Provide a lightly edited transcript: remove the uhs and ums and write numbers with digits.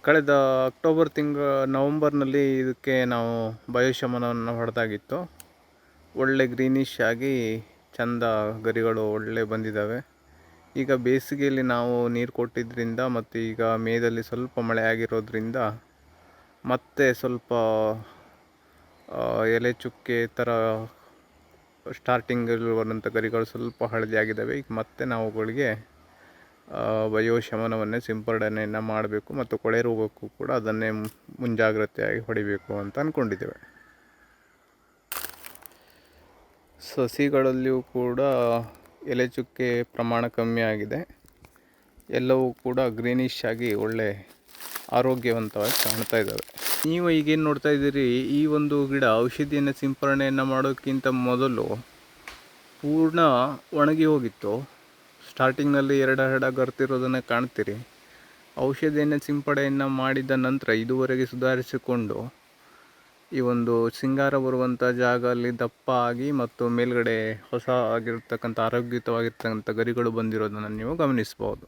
ಕಳೆದ ನವಂಬರ್ನಲ್ಲಿ ಇದಕ್ಕೆ ನಾವು ಬಯೋಶಮನವನ್ನು ಹೊಡೆದಾಗಿತ್ತು. ಒಳ್ಳೆ ಗ್ರೀನಿಶ್ ಆಗಿ ಚಂದ ಗರಿಗಳು ಒಳ್ಳೆ ಬಂದಿದ್ದಾವೆ. ಈಗ ಬೇಸಿಗೆಯಲ್ಲಿ ನಾವು ನೀರು ಕೊಟ್ಟಿದ್ದರಿಂದ ಮತ್ತು ಈಗ ಮೇದಲ್ಲಿ ಸ್ವಲ್ಪ ಮಳೆ ಆಗಿರೋದ್ರಿಂದ ಮತ್ತೆ ಸ್ವಲ್ಪ ಎಲೆ ಚುಕ್ಕೆ ಥರ ಸ್ಟಾರ್ಟಿಂಗಲ್ಲಿ ಬರುವಂಥ ಗರಿಗಳು ಸ್ವಲ್ಪ ಹಳದಿ ಆಗಿದ್ದಾವೆ. ಈಗ ಮತ್ತೆ ನಾವು ಅವುಗಳಿಗೆ ಬಯೋಶಮನವನ್ನೇ ಸಿಂಪಡಣೆಯನ್ನು ಮಾಡಬೇಕು ಮತ್ತು ಕೊಳೆ ರೋಗಕ್ಕೂ ಕೂಡ ಅದನ್ನೇ ಮುಂಜಾಗ್ರತೆಯಾಗಿ ಹೊಡಿಬೇಕು ಅಂತ ಅಂದ್ಕೊಂಡಿದ್ದೇವೆ. ಸಸಿಗಳಲ್ಲಿಯೂ ಕೂಡ ಎಲೆ ಚುಕ್ಕೆ ಪ್ರಮಾಣ ಕಮ್ಮಿ ಆಗಿದೆ. ಎಲ್ಲವೂ ಕೂಡ ಗ್ರೀನಿಶ್ ಆಗಿ ಒಳ್ಳೆ ಆರೋಗ್ಯವಂತವಾಗಿ ಕಾಣ್ತಾ ಇದ್ದಾವೆ. ನೀವು ಈಗೇನು ನೋಡ್ತಾ ಇದ್ದೀರಿ, ಈ ಒಂದು ಗಿಡ ಔಷಧಿಯನ್ನು ಸಿಂಪರಣೆಯನ್ನು ಮಾಡೋಕ್ಕಿಂತ ಮೊದಲು ಪೂರ್ಣ ಒಣಗಿ ಹೋಗಿತ್ತು. ಸ್ಟಾರ್ಟಿಂಗ್ನಲ್ಲಿ ಎರಡು ಗರ್ತಿರೋದನ್ನು ಕಾಣ್ತೀರಿ. ಔಷಧಿಯನ್ನು ಸಿಂಪಡಣೆಯನ್ನು ಮಾಡಿದ ನಂತರ ಇದುವರೆಗೆ ಸುಧಾರಿಸಿಕೊಂಡು ಈ ಒಂದು ಸಿಂಗಾರ ಬರುವಂಥ ಜಾಗ ಅಲ್ಲಿ ದಪ್ಪ ಆಗಿ ಮತ್ತು ಮೇಲ್ಗಡೆ ಹೊಸ ಆಗಿರ್ತಕ್ಕಂಥ ಆರೋಗ್ಯಯುತವಾಗಿರ್ತಕ್ಕಂಥ ಗರಿಗಳು ಬಂದಿರೋದನ್ನು ನೀವು ಗಮನಿಸ್ಬೋದು.